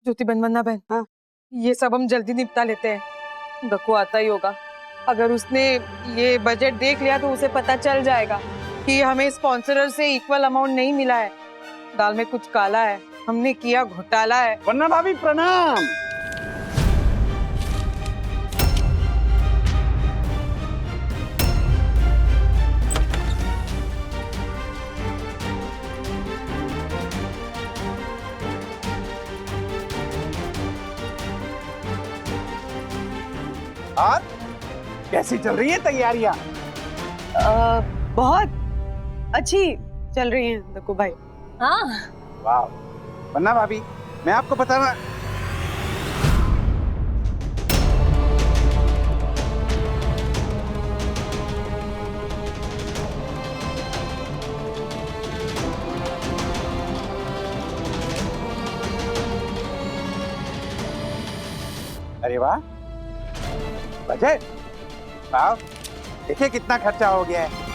ज्योति बहन, वंदना बहन, हाँ? ये सब हम जल्दी निपटा लेते हैं। दक्कू आता ही होगा, अगर उसने ये बजट देख लिया तो उसे पता चल जाएगा कि हमें स्पॉन्सरर से इक्वल अमाउंट नहीं मिला है। दाल में कुछ काला है, हमने किया घोटाला है। वंदना भाभी प्रणाम। और कैसी चल रही है तैयारियां? बहुत अच्छी चल रही हैं दक्कू भाई। हाँ, वाह वंदना भाभी, मैं आपको बताना, अरे वाह बजट, वाह देखिए कितना खर्चा हो गया है।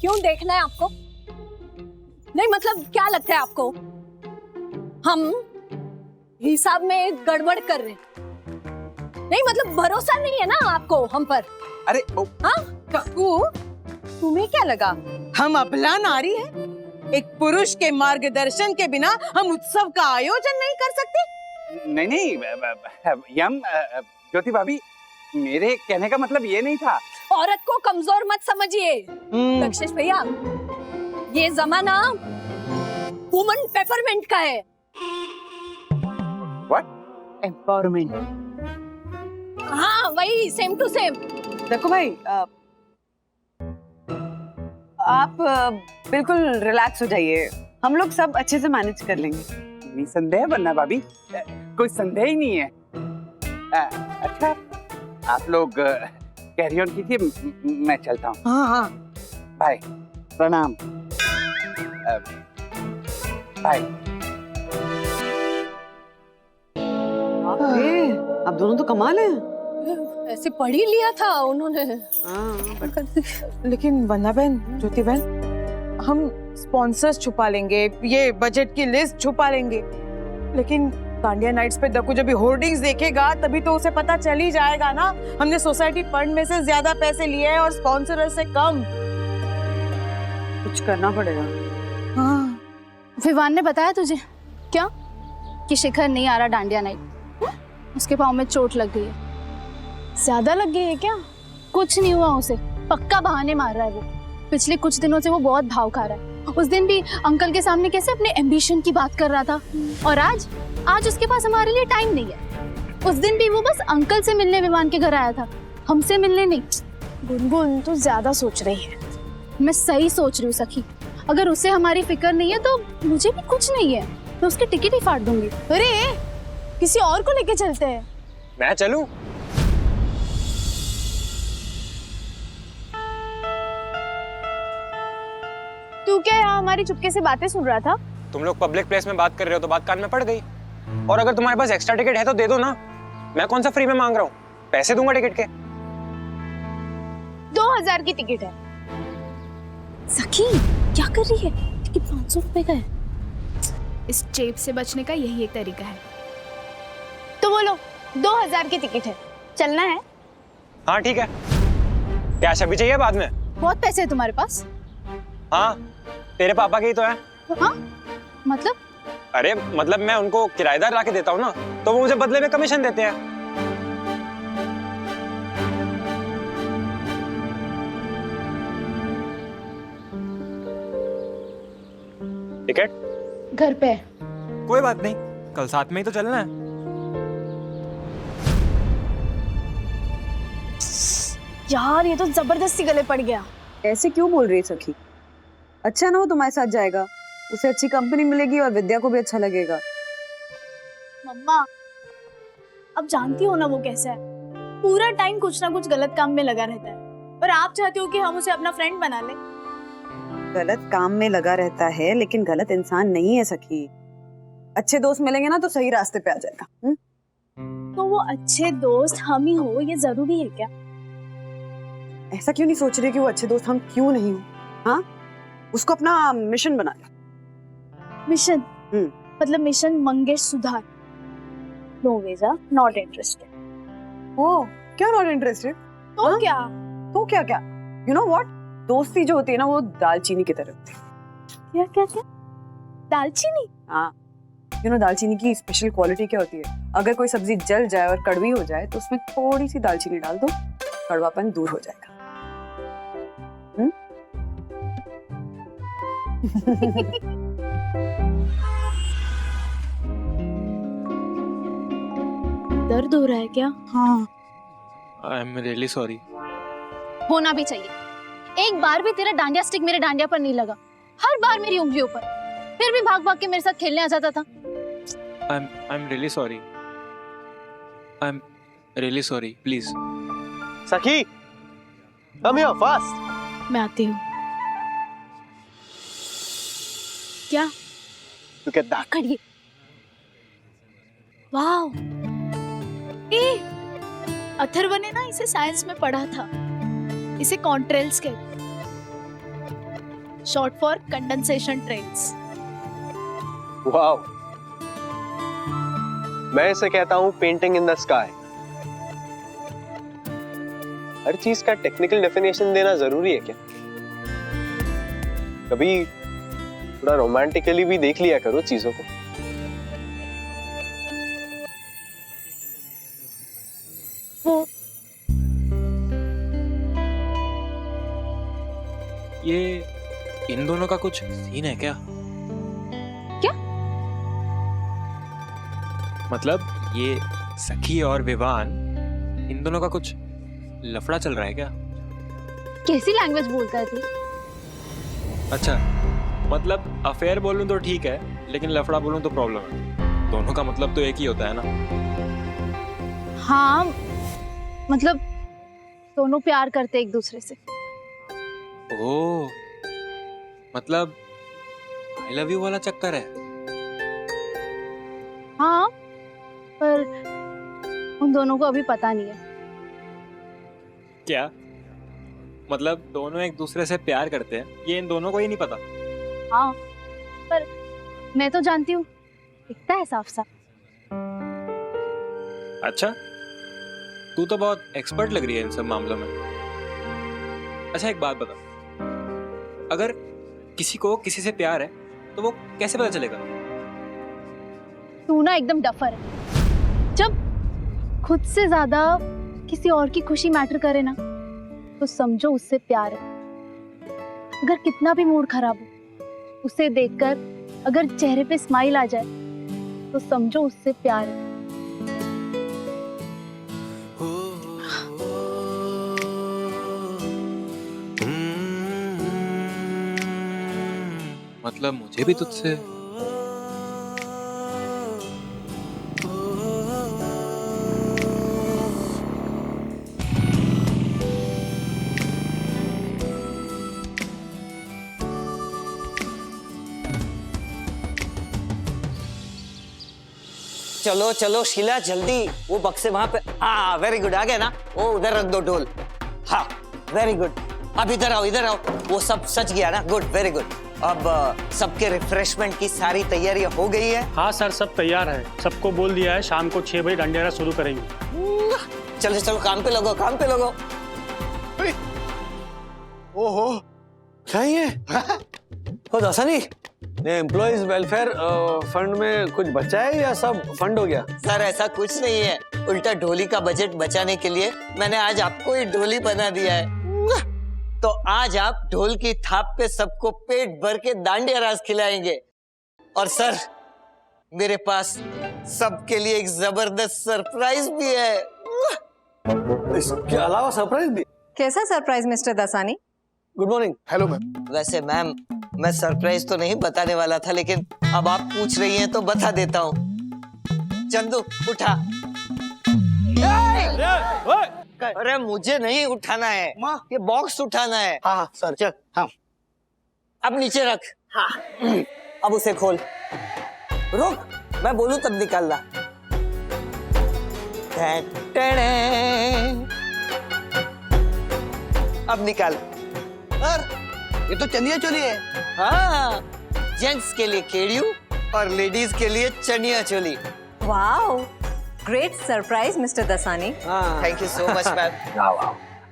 क्यों देखना है आपको? नहीं मतलब क्या लगता है आपको हम हिसाब में गड़बड़ कर रहे हैं? नहीं मतलब भरोसा नहीं है ना आपको हम पर? अरे हाँ दक्कू, तुम्हें क्या लगा हम अबला नारी हैं? एक पुरुष के मार्गदर्शन के बिना हम उत्सव का आयोजन नहीं कर सकते। नहीं नहीं यम ज्योति भाभी, मेरे कहने का मतलब ये नहीं था। औरत को कमजोर मत समझिए दक्षेश भैया, ये जमाना वुमन पेपरमेंट का है। व्हाट? एम्पावरमेंट? हाँ वही, सेम टू सेम। दक्कू भाई आप बिल्कुल रिलैक्स हो जाइए, हम लोग सब अच्छे से मैनेज कर लेंगे। निसंदेह वंदना भाभी, कोई संदेह ही नहीं है। अच्छा आप लोग कैरी ऑन कीजिए, मैं चलता हूँ। हाँ हाँ, बाय, प्रणाम, बाय। आप दोनों तो कमाल हैं। ऐसे पढ़ ही लिया था उन्होंने। लेकिन वंदना बहन, ज्योति बहन, हम स्पॉन्सर्स छुपा लेंगे, ये बजट की लिस्ट छुपा लेंगे, लेकिन दांडिया नाइट्स पे दक्कू जब भी होर्डिंग्स देखेगा तभी तो उसे पता चल ही जाएगा ना हमने सोसाइटी फंड में से ज्यादा पैसे लिए हैं और स्पॉन्सरर से कम। कुछ करना पड़ेगा। हाँ, विवान ने बताया तुझे क्या कि शिखर नहीं आ रहा डांडिया नाइट? उसके पाँव में चोट लग गई है। ज्यादा लग गई है क्या? कुछ नहीं हुआ उसे, पक्का बहाने मार रहा है वो। पिछले कुछ दिनों से वो बहुत भाव खा रहा है। उस दिन भी अंकल के सामने कैसे अपने एम्बिशन की बात कर रहा था, और आज उसके पास हमारे लिए टाइम नहीं है। उस दिन भी वो बस अंकल से मिलने विवान के घर आया था, हमसे मिलने नहीं। गुनगुन तू ज्यादा सोच रही है। मैं सही सोच रही हूँ सखी, अगर उसे हमारी फिक्र नहीं है तो मुझे भी कुछ नहीं है। मैं उसकी टिकट ही फाड़ दूंगी। अरे किसी और को लेके चलते हैं। मैं चलूं? तू क्या यहाँ हमारी चुपके से बातें सुन रहा था? तुम लोग पब्लिक प्लेस में बात कर रहे हो तो बात कान में पड़ गई। और अगर तुम्हारे पास एक्स्ट्रा टिकट है तो दे दो ना, मैं कौन सा फ्री में मांग रहा हूँ, पैसे दूंगा टिकट के। 2000 की टिकट है। सखी क्या कर रही है? टिकट 500 रुपए का है। इस चेप से बचने का यही एक तरीका है। तो बोलो 2000 की टिकट है, चलना है? हाँ ठीक है। कैश अभी चाहिए बाद में? बहुत पैसे है तुम्हारे पास? हाँ तेरे पापा के ही तो है। हाँ मतलब? अरे मतलब मैं उनको किराएदार ला के देता हूँ ना, तो वो मुझे बदले में कमीशन देते हैं। टिकट घर पे। कोई बात नहीं, कल साथ में ही तो चलना है। यार ये तो जबरदस्ती गले पड़ गया। ऐसे क्यों बोल रही है सखी? अच्छा ना वो तुम्हारे साथ जाएगा, उसे अच्छी कंपनी मिलेगी और विद्या को भी अच्छा लगेगा। मम्मा अब जानती हो ना वो कैसा है, पूरा टाइम कुछ ना कुछ गलत काम में लगा रहता है, और आप चाहते हो कि हम उसे अपना फ्रेंड बना ले। गलत काम में लगा रहता है लेकिन गलत इंसान नहीं है सखी। अच्छे दोस्त मिलेंगे ना तो सही रास्ते पे आ जाएगा। तो वो अच्छे दोस्त हम ही हो, ये जरूरी है क्या? ऐसा क्यों नहीं सोच रहे कि वो अच्छे दोस्त हम क्यों नहीं हो? हाँ, उसको अपना मिशन बना लिया। Mission hmm. मतलब मिशन मंगेश सुधार। No visa, not interested. Oh, क्या नॉट इंटरेस्टेड? तो हाँ? क्या? तो क्या क्या? You know what? दोस्ती जो होती है ना वो दालचीनी की तरह होती है। क्या क्या क्या? दालचीनी? हाँ, यू नो दालचीनी की स्पेशल क्वालिटी क्या होती है? अगर कोई सब्जी जल जाए और कड़वी हो जाए तो उसमें थोड़ी सी दालचीनी डाल दो, कड़वापन दूर हो जाएगा। दर्द हो रहा है क्या? हाँ, आई एम रियली सॉरी। होना भी चाहिए। एक बार भी तेरा डांडिया स्टिक मेरे डांडिया पर नहीं लगा, हर बार मेरी उंगलियों पर। फिर भी भाग भाग के मेरे साथ खेलने आ जाता था। I am really sorry. I am really sorry, please. Sakhi, come here fast. मैं आती हूँ। क्या? Look at that. खड़िए। वाओ, ए अथर्व ने ना इसे साइंस में पढ़ा था। इसे कॉन्ट्रेल्स कहते हैं, short for condensation trails. Wow, मैं इसे कहता हूं पेंटिंग इन द स्काई। हर चीज का टेक्निकल डेफिनेशन देना जरूरी है क्या? कभी थोड़ा रोमांटिकली भी देख लिया करो चीजों को। वो ये इन दोनों का कुछ सीन है क्या? क्या? मतलब ये सखी और विवान, इन दोनों का कुछ लफड़ा चल रहा है क्या? कैसी लैंग्वेज बोलता है तू? अच्छा, मतलब अफेयर बोलूं तो ठीक है, लेकिन लफड़ा बोलूं तो प्रॉब्लम है। दोनों का मतलब तो एक ही होता है ना। हाँ, मतलब दोनों प्यार करते एक दूसरे से। ओह, मतलब आई लव यू वाला चक्कर है। हाँ, पर उन दोनों को अभी पता नहीं है। क्या मतलब दोनों एक दूसरे से प्यार करते हैं, ये इन दोनों को ही नहीं पता? हाँ, पर मैं तो जानती हूँ, दिखता है साफ साफ। अच्छा, तू तो बहुत एक्सपर्ट लग रही है इन सब मामलों में। अच्छा एक बात बता, अगर किसी को किसी से प्यार है तो वो कैसे पता चलेगा? तू ना एकदम डफर है। जब खुद से ज्यादा किसी और की खुशी मैटर करे ना, तो समझो उससे प्यार है। अगर कितना भी मूड खराब हो, उसे देखकर अगर चेहरे पे स्माइल आ जाए, तो समझो उससे प्यार है। मतलब मुझे भी तुझसे चलो चलो शीला जल्दी, वो बक्से वहां पे। हाँ वेरी गुड, आ गए ना? वो उधर रख दो ढोल। हाँ वेरी गुड, अब इधर आओ इधर आओ। वो सब सच गया ना? Good, very good. अब सबके रिफ्रेशमेंट की सारी तैयारियां हो गई है? हाँ सर, सब तैयार है। सबको बोल दिया है शाम को 6 बजे डांडिया रास शुरू करेंगे। चलो चलो काम पे लगो, काम पे लगो। ओहो, क्या ये? हो दसानी एम्प्लॉइज वेलफेयर फंड में कुछ बचा है या सब फंड हो गया? सर ऐसा कुछ नहीं है, उल्टा ढोली का बजट बचाने के लिए मैंने आज आपको ही ढोली बना दिया है। तो आज आप ढोल की थाप पे सबको पेट भर के दांडिया रास खिलाएंगे। और सर मेरे पास सबके लिए एक जबरदस्त सरप्राइज भी है। इसके अलावा सरप्राइज भी? कैसा surprise mister Dasani? Good morning. Hello ma'am. वैसे मैम मैं सरप्राइज तो नहीं बताने वाला था, लेकिन अब आप पूछ रही हैं तो बता देता हूँ। चंदू उठा। अरे मुझे नहीं उठाना है, ये बॉक्स उठाना है। हाँ सर। चल हाँ, अब नीचे रख। हाँ अब उसे खोल। रुक, मैं बोलूं तब निकालना। अब निकाल। और ये तो चनिया चोली है। हाँ, जेंट्स के लिए केड़ियू और लेडीज के लिए chaniya choli. Wow, great surprise mister Dasani. Thank you so much ma'am.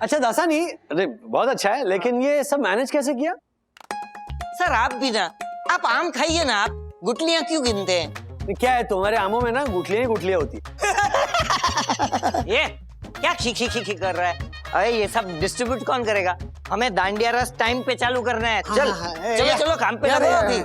अच्छा दासानी, अरे बहुत अच्छा है, लेकिन ये सब मैनेज कैसे किया? सर आप भी ना, आप आम खाइए ना, आप गुठलियां क्यों गिनते हैं? क्या है तुम्हारे आमों में ना गुठलियां ही गुठलियां होती। ये क्या खी कर रहा है? अरे ये सब डिस्ट्रीब्यूट कौन करेगा? हमें दांडिया रस टाइम पे चालू करना है। चल चलो चलो काम पे लगो अभी।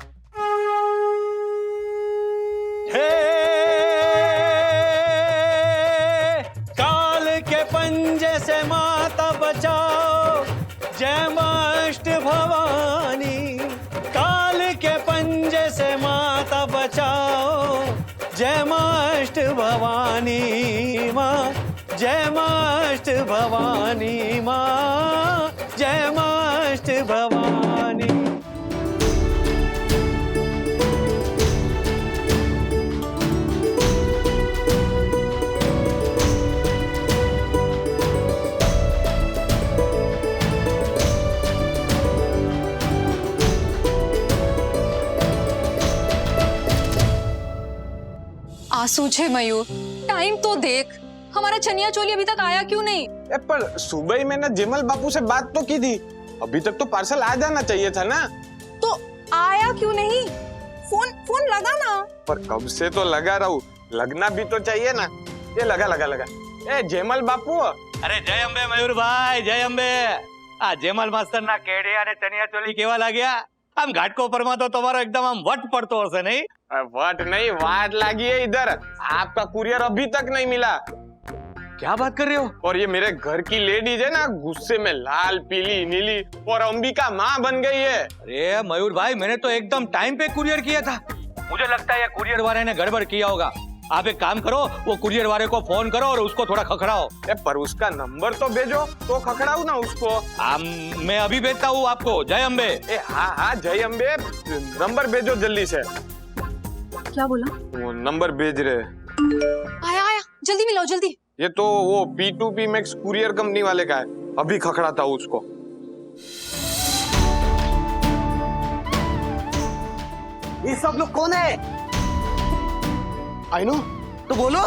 काल के पंजे से माता बचाओ, जय माष्ट भवानी। काल के पंजे से माता बचाओ, जय माष्ट भवानी माँ, जय माष्ट भवानी माँ, जय माष्ट भवानी। आंसू छे मयूर, टाइम तो देख, हमारा चनिया चोली अभी तक आया क्यों नहीं? पर सुबह ही मैंने जिमल बापू से बात तो की थी, अभी तक तो पार्सल आ जाना चाहिए था ना। तो आया क्यों नहीं? फोन लगा ना। पर कब से तो लगा रहा हूँ, लगना भी तो चाहिए ना। ये लगा। ए जेमल बापू। अरे जय अंबे मयूर भाई, जय अंबे। आ जेमल मास्टर ना केड़िया ने चनिया चोली केवा लाग्या? आम घाटकोपर में तो तुम्हारा एकदम आम वट पड़तो हशे नहीं? वट नहीं, वाट लगी है इधर। आपका कुरियर अभी तक नहीं मिला। क्या बात कर रहे हो? और ये मेरे घर की लेडीज है ना, गुस्से में लाल पीली नीली और अंबिका माँ बन गई है। अरे मयूर भाई, मैंने तो एकदम टाइम पे कुरियर किया था। मुझे लगता है ये कुरियर वाले ने गड़बड़ किया होगा। आप एक काम करो, वो कुरियर वाले को फोन करो और उसको थोड़ा खखड़ाओ। पर उसका नंबर तो भेजो, तो खखड़ाऊ ना उसको। मैं अभी भेजता हूँ आपको। जय अम्बे। हाँ जय अम्बे, नंबर भेजो जल्दी से। क्या बोला? वो नंबर भेज रहे। आया, जल्दी मिलाओ जल्दी। ये तो वो P2P मैक्स कुरियर कंपनी वाले का है, अभी खखड़ाता हूँ उसको। ये सब लोग कौन है? I know. तो बोलो।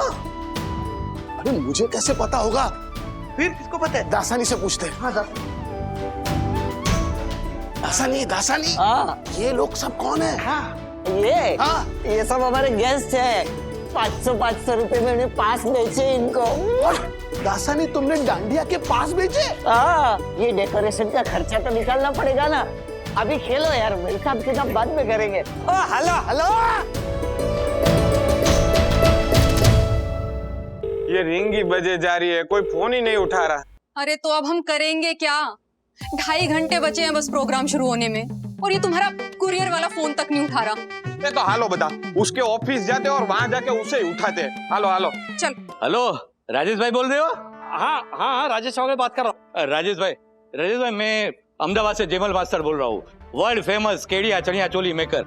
अरे मुझे कैसे पता होगा? फिर किसको पता है? दासानी से पूछते हैं। हाँ, दासानी। ये लोग सब कौन है? ये सब हमारे गेस्ट है। 500 रुपए में उन्हें पास बेचे इनको। दासानी, तुमने डांडिया के पास बेचे? ये डेकोरेशन का खर्चा तो निकालना पड़ेगा ना। अभी खेलो यार, हिसाब किताब बाद में करेंगे। हेलो। ये रिंग ही बजे जा रही है, कोई फोन ही नहीं उठा रहा। अरे तो अब हम करेंगे क्या? 2.5 घंटे बचे हैं बस प्रोग्राम शुरू होने में, और ये तुम्हारा कुरियर वाला फोन तक नहीं उठा रहा। ये तो हालो बता, उसके ऑफिस जाते और वहाँ जाके उसे ही उठाते। हालो। चल। हेलो, राजेश भाई बोल रहे हो? हाँ, राजेश भाई बात कर रहा हूँ। राजेश भाई, मैं अहमदाबाद से जेमल मास्टर बोल रहा हूँ, world famous केड़िया chaniya choli maker.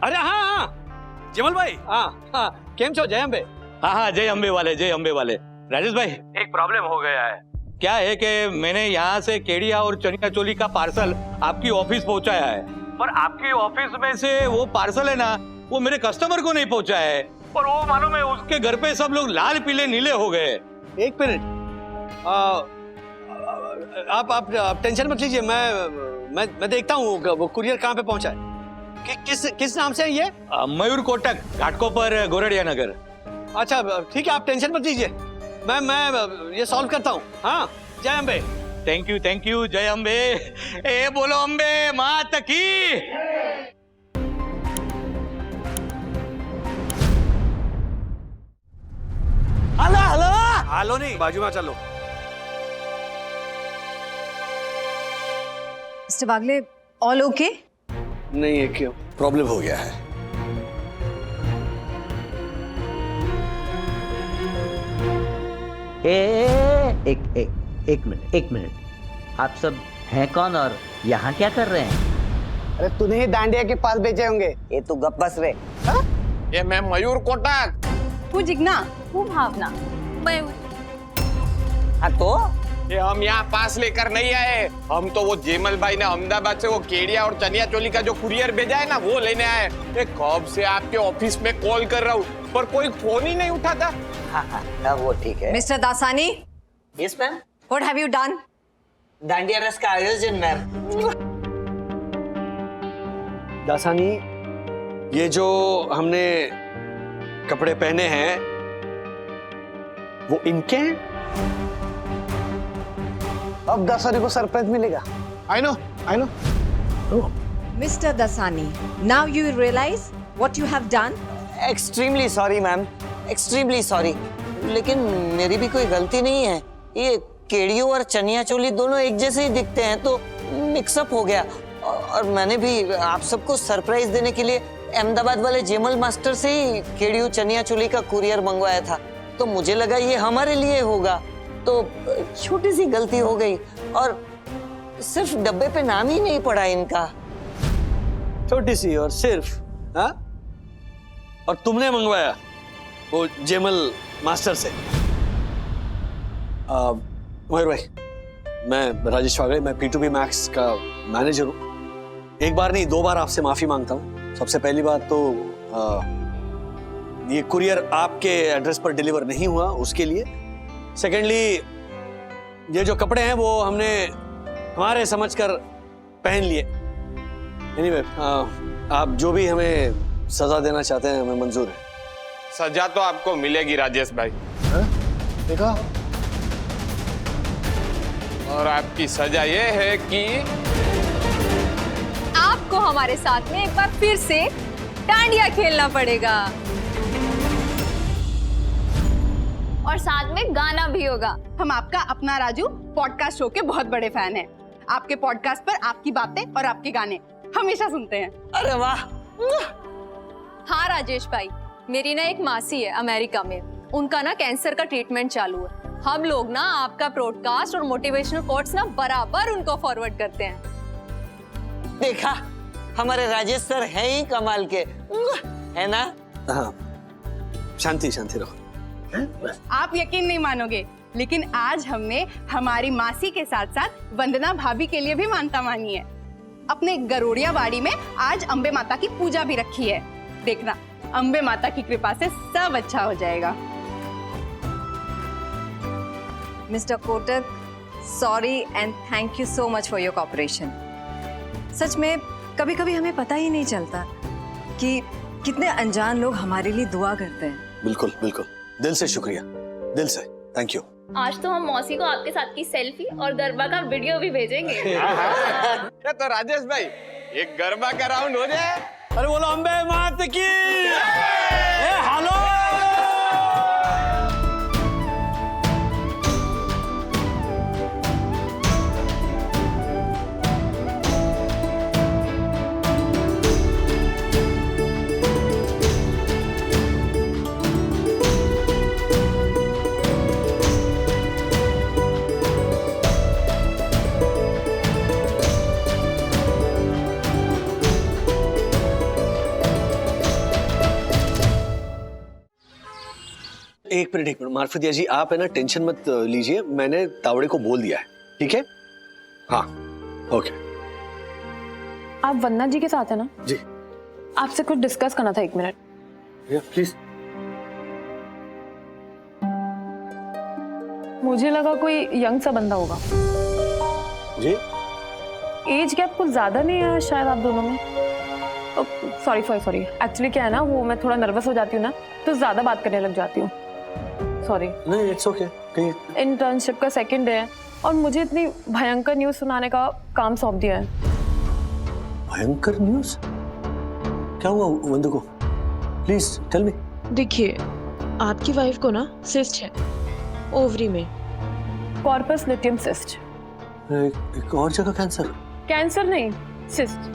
अरे हाँ, जेमल भाई। हाँ, केम छो? जय अम्बे। हाँ, जय अम्बे वाले। राजेश भाई, एक प्रॉब्लम हो गया है। क्या है कि मैंने यहाँ से केड़िया और चनिया चोली का पार्सल आपकी ऑफिस पहुँचाया है, पर आपकी ऑफिस में से वो पार्सल है ना, वो मेरे कस्टमर को नहीं पहुँचा है, और वो मालूम है उसके घर पे सब लोग लाल पीले नीले हो गए। एक मिनट, आप टेंशन मत लीजिए, मैं देखता हूँ वो कुरियर कहाँ पे पहुँचा है। किस नाम से है ये? मयूर कोटक, घाटकोपर, गोरडिया नगर। अच्छा ठीक है, आप टेंशन मत लीजिए, मैं ये सॉल्व करता हूँ। हाँ, जय अम्बे। Thank you. जय अम्बे। ए बोलो अम्बे मात की। हेलो नहीं, बाजू में चलो। Mister Bagle, all okay? नहीं है, क्यों? प्रॉब्लम हो गया है। एक मिनट, आप सब हैं कौन और यहाँ क्या कर रहे हैं? अरे तूने ही दांडिया के पास बेचे होंगे। ये तो गप बस रे। ये मैं मयूर कोटक। वो जिग्ना, वो भावना। मयूर। हाँ तो ये हम यहाँ पास लेकर नहीं आए, हम तो वो जेमल भाई ने अहमदाबाद से वो केडिया और चनिया चोली का जो कुरियर भेजा है ना वो लेने आए। ये कब से आपके ऑफिस में कॉल कर रहा हूँ पर कोई फोन ही नहीं उठाता। हाँ वो ठीक है। Mister Dasani, yes ma'am. What have you done? Dandiya रस का आयोजन मैम। दासानी, ये जो हमने कपड़े पहने हैं वो इनके हैं? अब दासानी को सरप्राइज मिलेगा। I know. Mister Dasani, now you realise what you have done? Extremely sorry ma'am, extremely sorry. लेकिन मेरी भी कोई गलती नहीं है। ये केडियो और चनिया चोली दोनों एक जैसे ही दिखते हैं तो मिक्सअप हो गया। और मैंने भी आप सबको सरप्राइज देने के लिए अहमदाबाद वाले जेमल मास्टर से ही केडियो चनिया चोली का कुरियर मंगवाया था। तो मुझे लगा ये हमारे लिए होगा, तो छोटी सी गलती हो गई और सिर्फ डब्बे पे नाम ही नहीं पड़ा इनका। छोटी सी और सिर्फ, हाँ? और तुमने मंगवाया वो जेमल मास्टर से? मोहिर भाई, मैं राजेश वागड़े, मैं P2P मैक्स का मैनेजर हूँ। एक बार नहीं 2 बार आपसे माफी मांगता हूँ। सबसे पहली बात तो ये कुरियर आपके एड्रेस पर डिलीवर नहीं हुआ उसके लिए। सेकेंडली, ये जो कपड़े हैं वो हमने हमारे समझकर पहन लिए। एनीवे, आप जो भी हमें सजा देना चाहते हैं हमें मंजूर है। सजा तो आपको मिलेगी राजेश भाई। देखा? और आपकी सजा ये है कि आपको हमारे साथ में एक बार फिर से डांडिया खेलना पड़ेगा और साथ में गाना भी होगा। हम आपका अपना राजू पॉडकास्ट शो के बहुत बड़े फैन हैं। आपके पॉडकास्ट पर आपकी बातें और आपके गाने हमेशा सुनते हैं। अरे वाह। हाँ राजेश भाई, मेरी ना एक मासी है अमेरिका में, उनका ना कैंसर का ट्रीटमेंट चालू है। हम लोग ना आपका ब्रॉडकास्ट और मोटिवेशनल कोट्स ना बराबर उनको फॉरवर्ड करते हैं। देखा, हमारे राजेश सर हैं ही कमाल के, है ना? हाँ, शांति शांति रहो। आप यकीन नहीं मानोगे, लेकिन आज हमने हमारी मासी के साथ साथ वंदना भाभी के लिए भी मानता मानी है। अपने गरोड़िया बाड़ी में आज अम्बे माता की पूजा भी रखी है। देखना, अम्बे माता की कृपा से सब अच्छा हो जाएगा। Mister Kotak, sorry and thank you so much for your cooperation. सच में कभी कभी हमें पता ही नहीं चलता कि कितने अनजान लोग हमारे लिए दुआ करते हैं। बिल्कुल बिल्कुल, दिल से शुक्रिया, दिल से थैंक यू। आज तो हम मौसी को आपके साथ की सेल्फी और गरबा का वीडियो भी भेजेंगे। तो राजेश भाई, एक गरबा का राउंड हो जाए। अरे बोलो अम्बे मात की। हेलो। एक मिनट मार्फतिया जी, आप है ना टेंशन मत लीजिए, मैंने तावड़े को बोल दिया है, ठीक है? हाँ, ओके। आप वंदना जी के साथ है ना? जी। आपसे कुछ डिस्कस करना था, 1 मिनट। प्लीज। मुझे लगा कोई यंग सा बंदा होगा। जी? एज गैप कुछ ज्यादा नहीं है शायद आप दोनों में? सॉरी एक्चुअली क्या है ना, वो मैं थोड़ा नर्वस हो जाती हूँ ना, तो ज्यादा बात करने लग जाती हूँ। सॉरी। नहीं, इट्स ओके। इंटर्नशिप का 2nd डे है और मुझे इतनी भयंकर न्यूज सुनाने का काम सौंप दिया है। भयंकर न्यूज? क्या हुआ वंदू को? Please tell me. देखिए, आपकी वाइफ को ना सिस्ट है ओवरी में, कॉर्पस लिटियम सिस्ट। एक और जगह कैंसर नहीं, सिस्ट।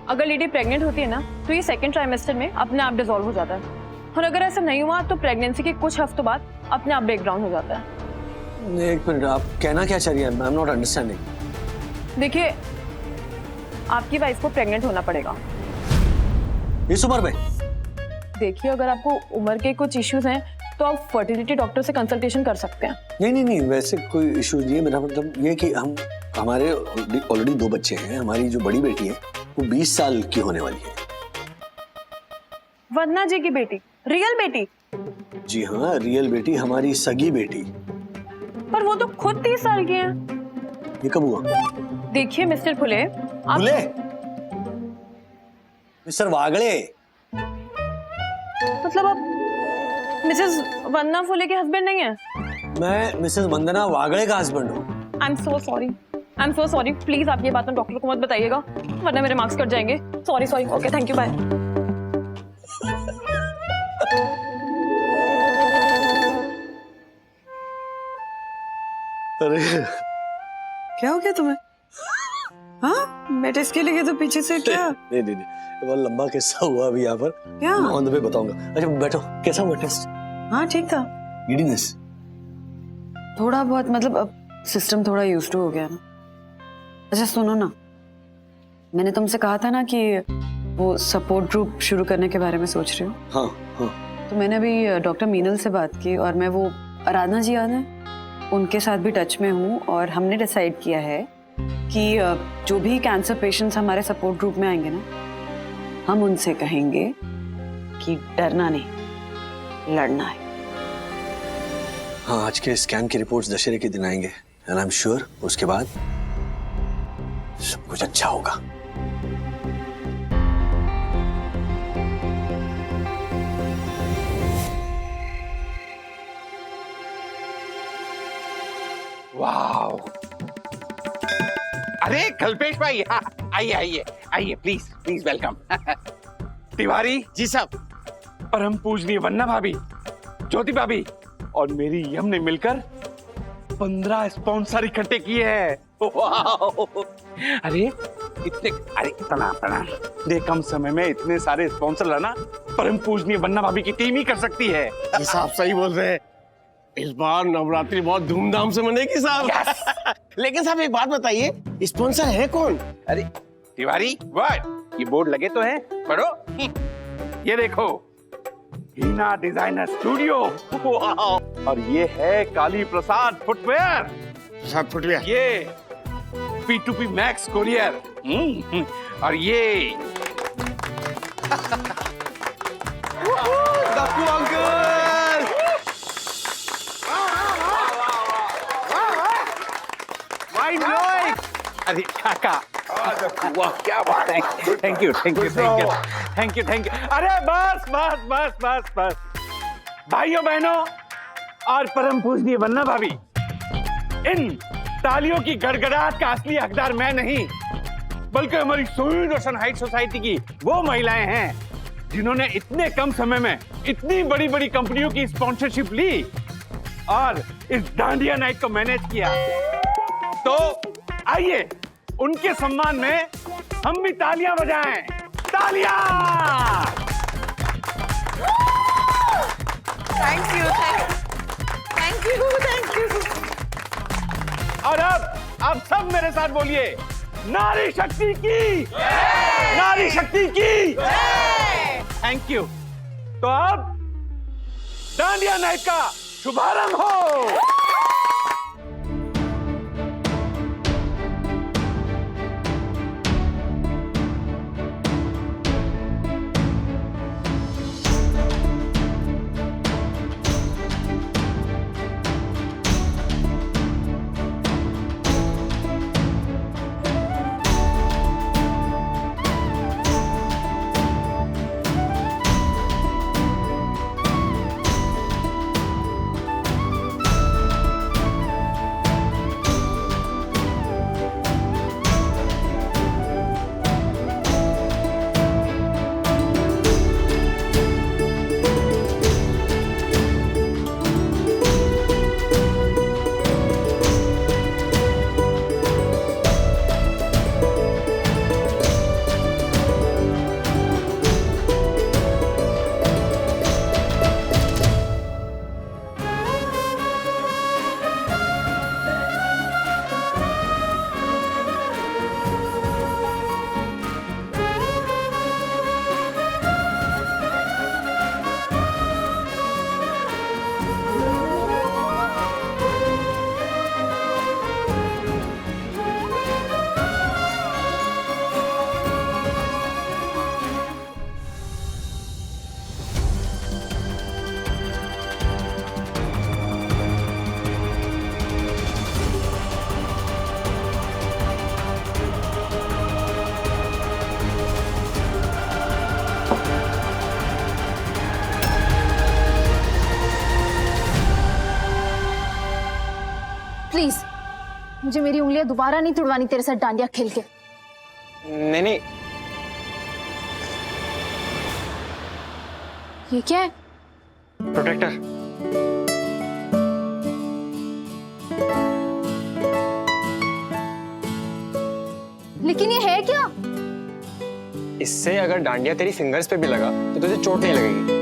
अगर लेडी प्रेग्नेंट होती है ना तो ये 2nd ट्राइमेस्टर में अपने आप डिसॉल्व हो जाता है, और अगर ऐसा नहीं हुआ तो प्रेगनेंसी के कुछ हफ्तों बाद अपने आप ब्रेकडाउन हो जाता है। 1 मिनट, आप कहना क्या चाह रही हैं? I am not understanding. देखिए, आपकी वाइफ को प्रेग्नेंट होना पड़ेगा इस उम्र में। देखिए, अगर आपको उम्र के कुछ इश्यूज हैं तो आप फर्टिलिटी डॉक्टर से कंसल्टेशन कर सकते हैं। नहीं नहीं नहीं, वैसे कोई इश्यू नहीं है। मेरा मतलब ये कि हमारे ऑलरेडी 2 बच्चे हैं। हमारी जो बड़ी बेटी है वो 20 साल की होने वाली है। वंदना जी की बेटी, रियल बेटी? जी हाँ, रियल बेटी, हमारी सगी बेटी। पर वो तो खुद 30 साल की हैं। ये कब हुआ? देखिए मिस्टर फुले, आप फुले? मिस्टर वागले। मतलब आप मिसेस वंदना फुले के हस्बैंड नहीं है? मैं मिसेस वंदना वागले का हस्बैंड हूँ। I am so sorry, I am so sorry. Please आप ये बात डॉक्टर को मत बताइएगा, वरना मेरे मार्क्स कट जाएंगे। Sorry sorry, okay, thank you, bye. अरे क्या हो गया तुम्हें? हाँ, मैं टेस्ट के लिए गया तो पीछे से क्या? नहीं नहीं नहीं, बहुत लंबा किस्सा हुआ अभी यहाँ पर। क्या? ऑन द वे बताऊंगा। अच्छा बैठो, कैसा हुआ टेस्ट? हाँ ठीक था। गिडीनेस? थोड़ा बहुत, मतलब अब सिस्टम थोड़ा यूज्ड टू हो गया ना। अच्छा सुनो ना, मैंने तुमसे कहा था ना कि वो सपोर्ट ग्रुप शुरू करने के बारे में सोच रही हूँ। हाँ हाँ। तो मैंने अभी डॉक्टर मीनल से बात की और मैं वो आराधना जी याद है, उनके साथ भी टच में हूँ और हमने डिसाइड किया है कि जो भी कैंसर पेशेंट्स हमारे सपोर्ट ग्रुप में आएंगे ना, हम उनसे कहेंगे कि डरना नहीं, लड़ना है। हाँ, आज के स्कैन की रिपोर्ट्स दशहरे के दिन आएंगे एंड आई एम श्योर उसके बाद सब कुछ अच्छा होगा। वाओ! अरे कल्पेश भाई, हाँ, आइए आइए आइए, please please welcome. Tiwari ji साहब, परम पूजनीय वन्ना भाभी, ज्योति भाभी और मेरी यम ने मिलकर 15 स्पॉन्सर इकट्ठे किए हैं। वाओ! अरे इतने कम समय में इतने सारे स्पॉन्सर लाना परम पूजनीय वन्ना भाभी की टीम ही कर सकती है। ये साहब सही बोल रहे हैं। इस बार नवरात्रि बहुत धूमधाम से मनेगी साहब। लेकिन साहब एक बात बताइए, स्पॉन्सर है कौन? अरे तिवारी, वाह, ये बोर्ड लगे तो हैं, पढ़ो। ये देखो, हीना डिजाइनर स्टूडियो। और ये है काली प्रसाद फुटवेयर। प्रसाद फुटवेयर। ये P2P मैक्स कोरियर। और ये दप्पू अंकल। अरे काका, वाह क्या बात है। Thank you thank you thank you thank you thank you. अरे बस बस बस बस बस, भाइयों बहनों और परम पूजनीय वन्ना भाभी, इन तालियों की गड़गड़ाहट का असली हकदार मैं नहीं, बल्कि हमारी स्वीट ओशन हाइट सोसाइटी की वो महिलाएं हैं जिन्होंने इतने कम समय में इतनी बड़ी बड़ी कंपनियों की स्पॉन्सरशिप ली और इस डांडिया नाइट को मैनेज किया। तो आइए उनके सम्मान में हम भी तालियां बजाएं। तालियां! Thank you thank you thank you. और अब सब मेरे साथ बोलिए, नारी शक्ति की, नारी शक्ति की। Thank you. तो अब डांडिया नाइट का शुभारंभ हो। मुझे मेरी उंगलियां दोबारा नहीं तुड़वानी तेरे साथ डांडिया खेल के। नहीं नहीं, ये क्या है? प्रोटेक्टर। लेकिन ये है क्या? इससे अगर डांडिया तेरी फिंगर्स पे भी लगा तो तुझे चोट नहीं लगेगी।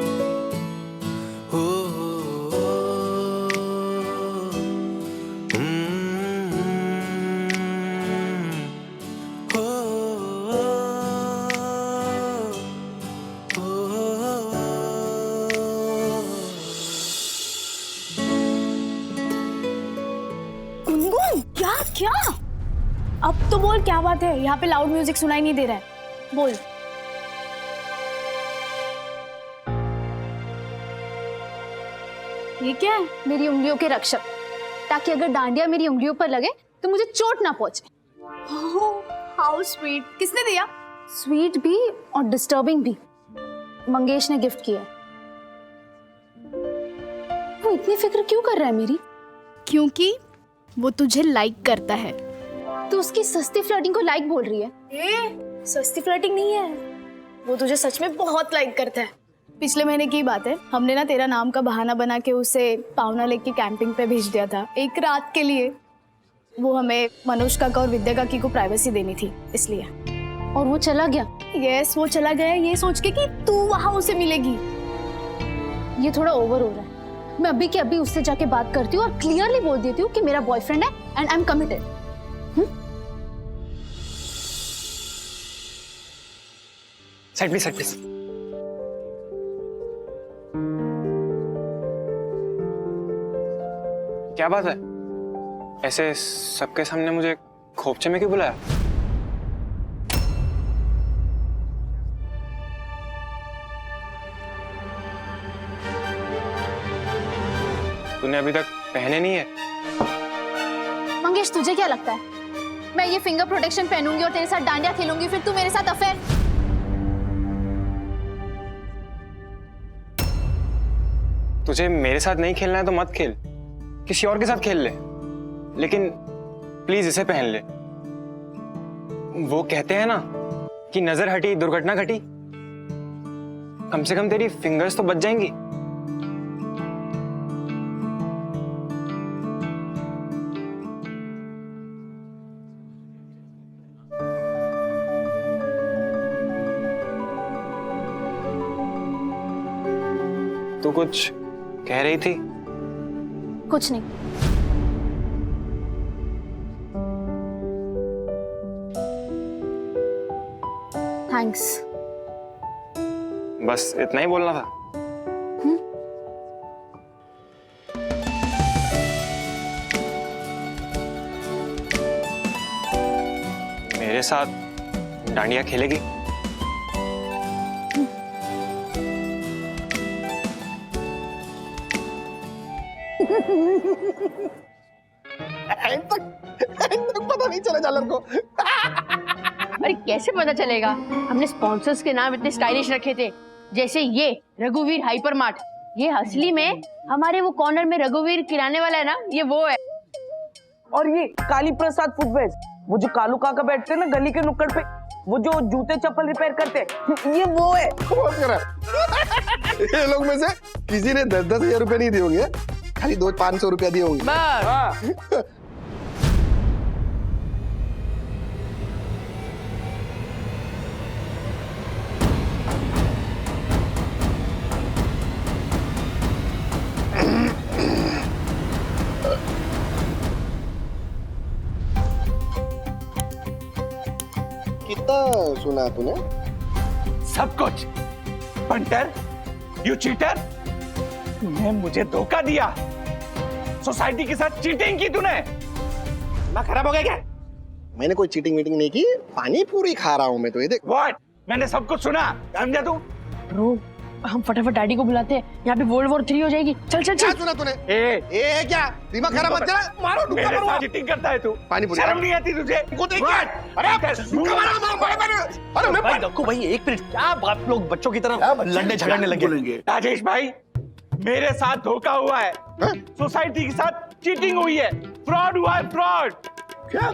गुनगुन, क्या क्या? अब तो बोल, क्या बात है? यहाँ पे लाउड म्यूजिक सुनाई नहीं दे रहा है, बोल। ये क्या है? मेरी उंगलियों के रक्षक, ताकि अगर डांडिया मेरी उंगलियों पर लगे तो मुझे चोट ना पहुंचे। How sweet. किसने दिया? स्वीट भी और डिस्टर्बिंग भी मंगेश ने गिफ्ट किया है। वो इतनी फिक्र क्यों कर रहा है मेरी? क्योंकि वो तुझे लाइक करता है। तू उसकी सस्ती फ्लर्टिंग को लाइक बोल रही है? सस्ती फ्लर्टिंग नहीं है, वो तुझे सच में बहुत लाइक करता है। पिछले महीने की बात है, हमने ना तेरा नाम का बहाना बना के उसे पावना लेक की कैंपिंग पे भेज दिया था, एक रात के लिए। वो हमें मनोज काका और विद्या काकी को प्राइवेसी देनी थी, इसलिए। और वो चला गया। यस, वो चला गया ये सोच के कि तू वहां उसे मिलेगी। ये थोड़ा ओवर हो रहा है। मैं अभी के अभी उससे जाके बात करती हूँ और क्लियरली बोल देती हूँ कि मेरा बॉयफ्रेंड है and I am committed. Side please, side please. क्या बात है? ऐसे सबके सामने मुझे खोपचे में क्यों बुलाया? तूने अभी तक पहने नहीं है। मंगेश, तुझे क्या लगता है मैं ये फिंगर प्रोटेक्शन पहनूंगी और तेरे साथ डांडिया खेलूंगी, फिर तू मेरे साथ अफेयर? तुझे मेरे साथ नहीं खेलना है तो मत खेल, किसी और के साथ खेल ले, लेकिन प्लीज इसे पहन ले। वो कहते हैं ना कि नजर हटी दुर्घटना घटी। कम से कम तेरी फिंगर्स तो बच जाएंगी। तू कुछ कह रही थी? कुछ नहीं। थैंक्स। बस इतना ही बोलना था? मेरे साथ डांडिया खेलेगी? पता नहीं चला जालर को। अरे कैसे पता चलेगा? हमने स्पॉन्सर्स के नाम इतने स्टाइलिश रखे थे, जैसे ये रघुवीर हाइपर मार्ट। ये असली में हमारे वो कॉर्नर में रघुवीर किराने वाला है ना, ये वो है। और ये काली प्रसाद फुटवेयर, वो जो कालू काका बैठते हैं ना गली के नुक्कड़ पे, वो जो जूते चप्पल रिपेयर करते हैं, ये वो है। ये लोग में से किसी ने 10-10 हजार रुपए नहीं दिए होंगे, खाली 200-500 रुपया दिए होंगे। कितना सुना तूने? सब कुछ। पंटर, यू चीटर, तूने मुझे धोखा दिया। सोसाइटी के साथ चीटिंग की तूने। मैं खराब हो गया क्या? मैंने कोई चीटिंग मीटिंग नहीं की, पानी पूरी खा रहा हूँ मैं तो। ये देख। What? मैंने सब कुछ सुना। समझा तू? ब्रो, हम फटाफट डैडी को बुलाते हैं, यहाँ पे वर्ल्ड वॉर 3 हो जाएगी। चल चल क्या चल। सुना तूने? ए, क्या दिमाग खराब मत चला, मारो डुक्का मेरे मारो। साथ चीटिंग करता है तू? पानी पूरी। शर्म नहीं आती तुझे? अरे डुक्का मारो। अरे मैं भाई देखो भाई, एक मिनट, क्या आप लोग बच्चों की तरह लड़ने झगड़ने लगे? राजेश भाई, मेरे साथ धोखा हुआ है। सोसाइटी के साथ चीटिंग हुई है, फ्रॉड हुआ है, फ्रॉड। क्या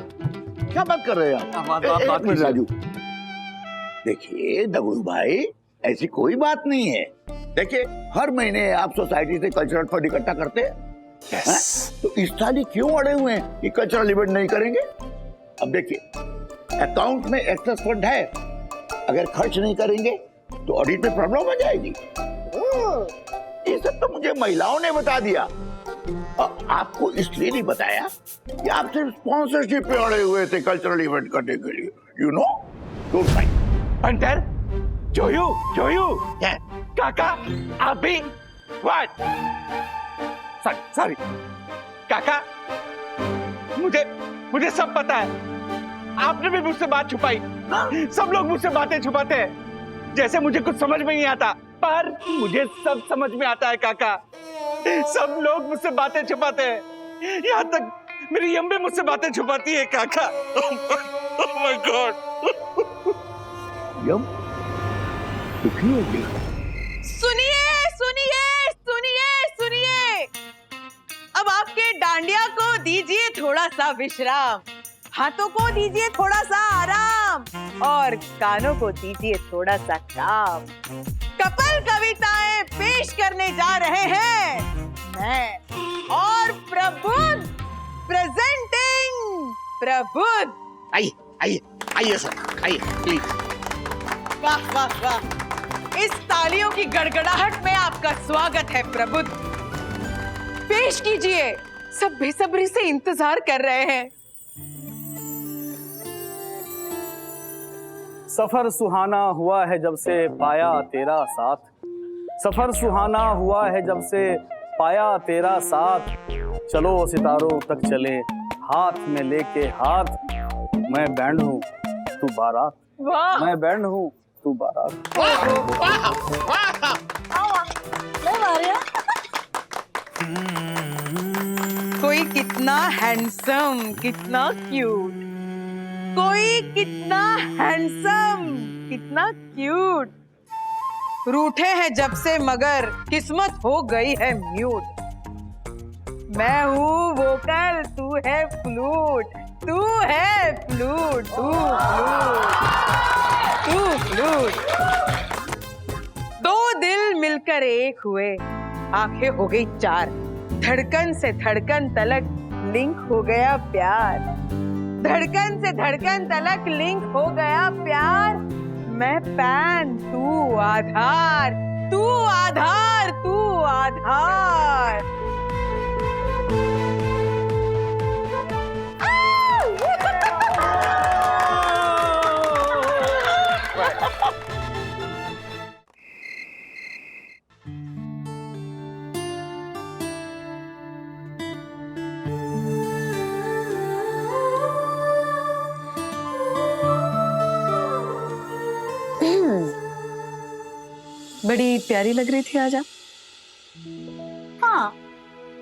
क्या बात कर रहे हैं आप? एक मिनट राजू, देखिए दगड़ू भाई, ऐसी कोई बात नहीं है। देखिए हर महीने आप सोसाइटी से कल्चरल फंड इकट्ठा करते हैं, तो इस साल क्यों अड़े हुए हैं कि कल्चरल इवेंट नहीं करेंगे? अब देखिए अकाउंट में एक्सेस फंड है, अगर खर्च नहीं करेंगे तो ऑडिट में प्रॉब्लम हो जाएगी। ये सब तो मुझे महिलाओं ने बता दिया, आपको इसलिए नहीं बताया कि आप सिर्फ स्पॉन्सरशिप पे अड़े हुए थे कल्चरल इवेंट करने के लिए, यू नो। Don't mind. अंतर जोयू काका, आप भी व्हाट? सॉरी काका, मुझे सब पता है। आपने भी मुझसे बात छुपाई। सब लोग मुझसे बातें छुपाते हैं, जैसे मुझे कुछ समझ में नहीं आता, पर मुझे सब समझ में आता है काका। सब लोग मुझसे बातें छुपाते हैं, यहाँ तक मेरी अम्बे मुझसे बातें छुपाती है काका। Oh my God! यम दुखी हो गई। सुनिए सुनिए सुनिए सुनिए, अब आपके डांडिया को दीजिए थोड़ा सा विश्राम, हाथों को दीजिए थोड़ा सा आराम और कानों को दीजिए थोड़ा सा काम। कपल कविताएं पेश करने जा रहे हैं मैं और प्रबुद्ध, प्रेजेंटिंग प्रबुद्ध। आइए सर, आइए प्लीज। वाह वाह वाह, इस तालियों की गड़गड़ाहट में आपका स्वागत है प्रबुद्ध। पेश कीजिए, सब बेसब्री से इंतजार कर रहे हैं। सफर सुहाना हुआ है जब से पाया तेरा साथ, सफर सुहाना हुआ है जब से पाया तेरा साथ, चलो सितारों तक चले हाथ में लेके हाथ, मैं बैंड हूँ तू बारात, मैं बैंड हूँ तू बारात। कोई कितना हैंडसम, कितना क्यूट, कोई कितना हैंडसम, कितना क्यूट। रूठे हैं जब से मगर किस्मत हो गई है म्यूट। मैं हूँ वोकल, तू है फ्लूट, तू है फ्लूट, तू फ्लूट। दो दिल मिलकर एक हुए, आंखें हो गई चार, धड़कन से धड़कन तलक लिंक हो गया प्यार, धड़कन से धड़कन तलक लिंक हो गया प्यार। मैं पैन, तू आधार, तू आधार, तू आधार। बड़ी प्यारी लग रही थी आज आप। हाँ,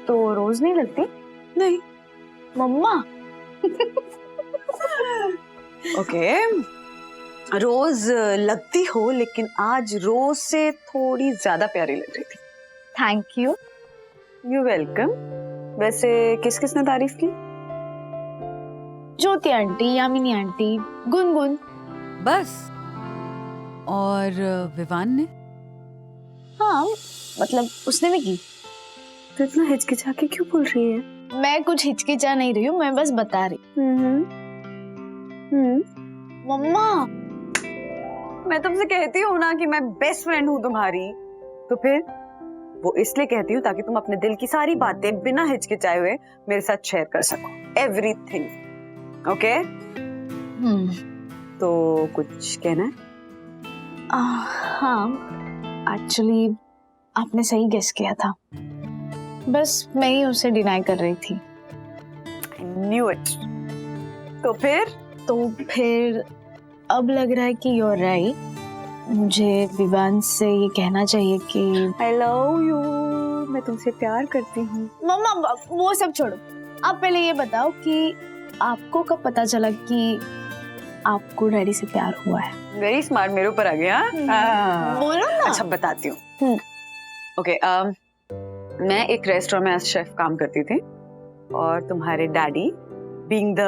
तो रोज नहीं लगती? नहीं मम्मा। ओके, रोज लगती हो, लेकिन आज रोज से थोड़ी ज्यादा प्यारी लग रही थी। Thank you. You welcome. वैसे किस किसने तारीफ की? ज्योति आंटी, यामिनी आंटी, गुनगुन। बस? और विवान ने? हाँ, मतलब उसने भी की। तो इतना हिचकिचा के क्यों बोल रही है? मैं कुछ हिचकिचा नहीं रही हूँ, मैं बस बता रही। मम्मा, मैं तुमसे कहती हूँ ना कि मैं बेस्ट फ्रेंड हूँ तुम्हारी, तो फिर वो इसलिए कहती हूँ ताकि तुम अपने दिल की सारी बातें बिना हिचकिचाए हुए मेरे साथ शेयर कर सको, एवरीथिंग। ओके? तो कुछ कहना है? हाँ, एक्चुअली आपने सही गेस किया था, बस मैं ही उसे डिनाई कर रही थी। Knew it. तो फिर अब लग रहा है कि यू आर राइट। मुझे विवान से ये कहना चाहिए कि I love you, मैं तुमसे प्यार करती हूँ। मम्मा, वो सब छोड़ो, आप पहले ये बताओ कि आपको कब पता चला कि आपको डैडी से प्यार हुआ है? वेरी स्मार्ट, मेरे ऊपर आ गया। बोलो ना। अच्छा बताती हूँ। ओके, मैं एक रेस्टोरेंट में एज शेफ काम करती थी, और तुम्हारे daddy being the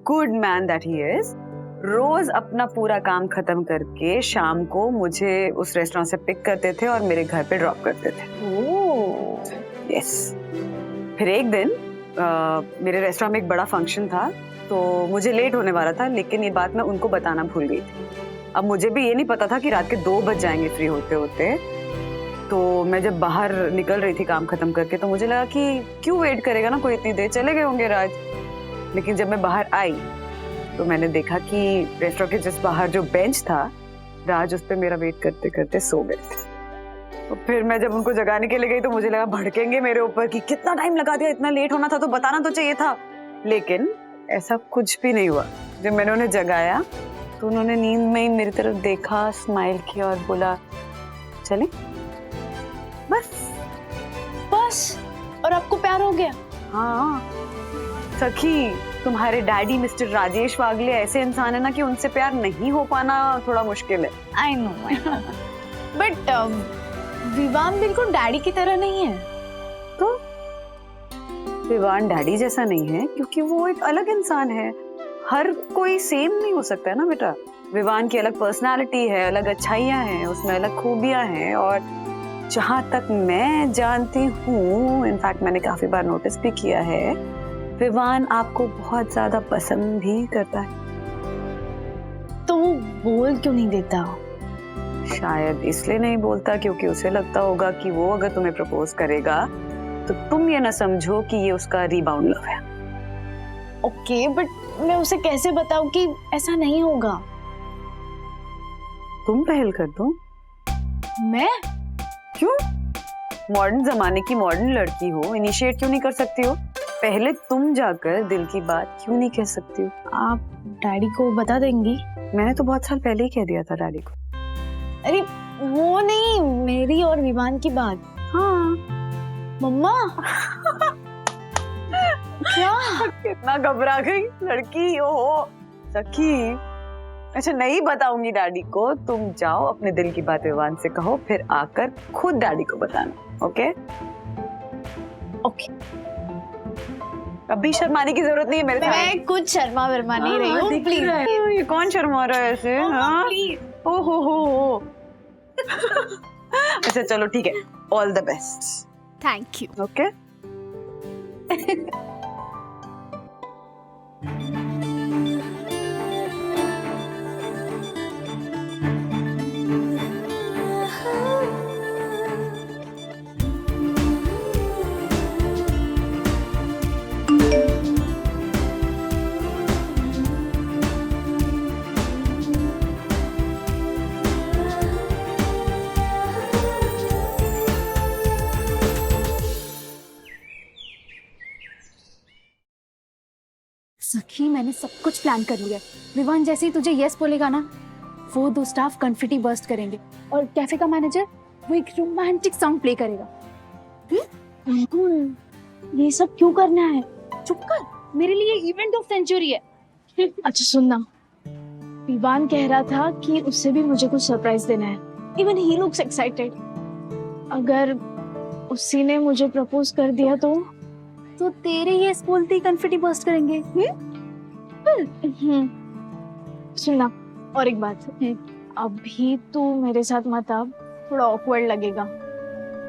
good man that he is रोज अपना पूरा काम खत्म करके शाम को मुझे उस रेस्टोरेंट से पिक करते थे और मेरे घर पे ड्रॉप करते थे। यस। फिर एक दिन मेरे रेस्टोरेंट में एक बड़ा फंक्शन था तो मुझे लेट होने वाला था, लेकिन ये बात मैं उनको बताना भूल गई थी। अब मुझे भी ये नहीं पता था कि रात के 2 बज जाएंगे फ्री होते होते। तो मैं जब बाहर निकल रही थी काम खत्म करके तो मुझे लगा कि क्यों वेट करेगा ना कोई, इतनी देर चले गए होंगे राज। लेकिन जब मैं बाहर आई तो मैंने देखा कि रेस्टोरेंट के जस्ट बाहर जो बेंच था, राज उस पर मेरा वेट करते करते सो गए थे। तो फिर मैं जब उनको जगाने के लिए गई तो मुझे लगा भड़केंगे मेरे ऊपर कि कितना टाइम लगा दिया, इतना लेट होना था तो बताना तो चाहिए था। लेकिन ऐसा कुछ भी नहीं हुआ। जब मैंने उन्हें जगाया तो उन्होंने नींद में ही मेरी तरफ देखा, स्माइल किया और बोला चले। बस और आपको प्यार हो गया? हाँ सखी, तुम्हारे डैडी मिस्टर राजेश वागले ऐसे इंसान है ना कि उनसे प्यार नहीं हो पाना थोड़ा मुश्किल है। आई नो बट विवान बिल्कुल डैडी की तरह नहीं है। तो विवान डैडी जैसा नहीं है क्योंकि वो एक अलग इंसान है। हर कोई सेम नहीं हो सकता है ना बेटा। विवान की अलग पर्सनालिटी है, अलग अच्छाइयाँ हैं, उसमें अलग खूबियाँ हैं। और जहाँ तक मैं जानती हूँ, इनफैक्ट मैंने काफी बार नोटिस भी किया है, विवान आपको बहुत ज्यादा पसंद भी करता है। तो वो बोल क्यों नहीं देता? शायद इसलिए नहीं बोलता क्योंकि उसे लगता होगा कि वो अगर तुम्हें प्रपोज करेगा तो तुम ये ना समझो कि ये उसका रीबाउंड लव है। ओके बट मैं उसे कैसे बताऊं कि ऐसा नहीं होगा? तुम पहल कर दो। मैं? क्यों? मॉडर्न जमाने की मॉडर्न लड़की हो, इनिशिएट क्यों नहीं कर सकती हो? पहले तुम जाकर दिल की बात क्यों नहीं कह सकती हो? आप डैडी को बता देंगी? मैंने तो बहुत साल पहले ही कह दिया था डैडी को। अरे वो नहीं, मेरी और विवान की बात। हाँ मम्मा क्या? कितना घबरा गई लड़की हो सखी। अच्छा नहीं बताऊंगी डैडी को, तुम जाओ अपने दिल की बात विवान से कहो, फिर आकर खुद डैडी को बताना। Okay okay. अभी शर्माने की जरूरत नहीं है मेरे साथ। मैं कुछ शर्मा वर्मा नहीं रही हूँ, प्लीज। ये कौन शर्मा रहा है ऐसे? हाँ ओ हो। अच्छा चलो ठीक है, all the best. Thank you. Okay सखी मैंने सब कुछ प्लान कर लिया। विवान जैसे ही तुझे यस बोलेगा ना, वो 2 स्टाफ कन्फिटी बर्स्ट करेंगे और कैफे का मैनेजर वो एक रोमांटिक सॉन्ग प्ले करेगा। अंकुल ये सब क्यों करना है? चुप कर, मेरे लिए इवेंट ऑफ सेंचुरी है। अच्छा सुनना, विवान कह रहा था कि उससे भी मुझे कुछ सरप्राइज देना है। Even he looks excited. अगर उसी ने मुझे प्रपोज कर दिया तो तेरे ये बोलते ही कन्फिटी बर्स्ट करेंगे। सुनना और एक बात, अभी तू मेरे साथ मत, अब थोड़ा ऑकवर्ड लगेगा।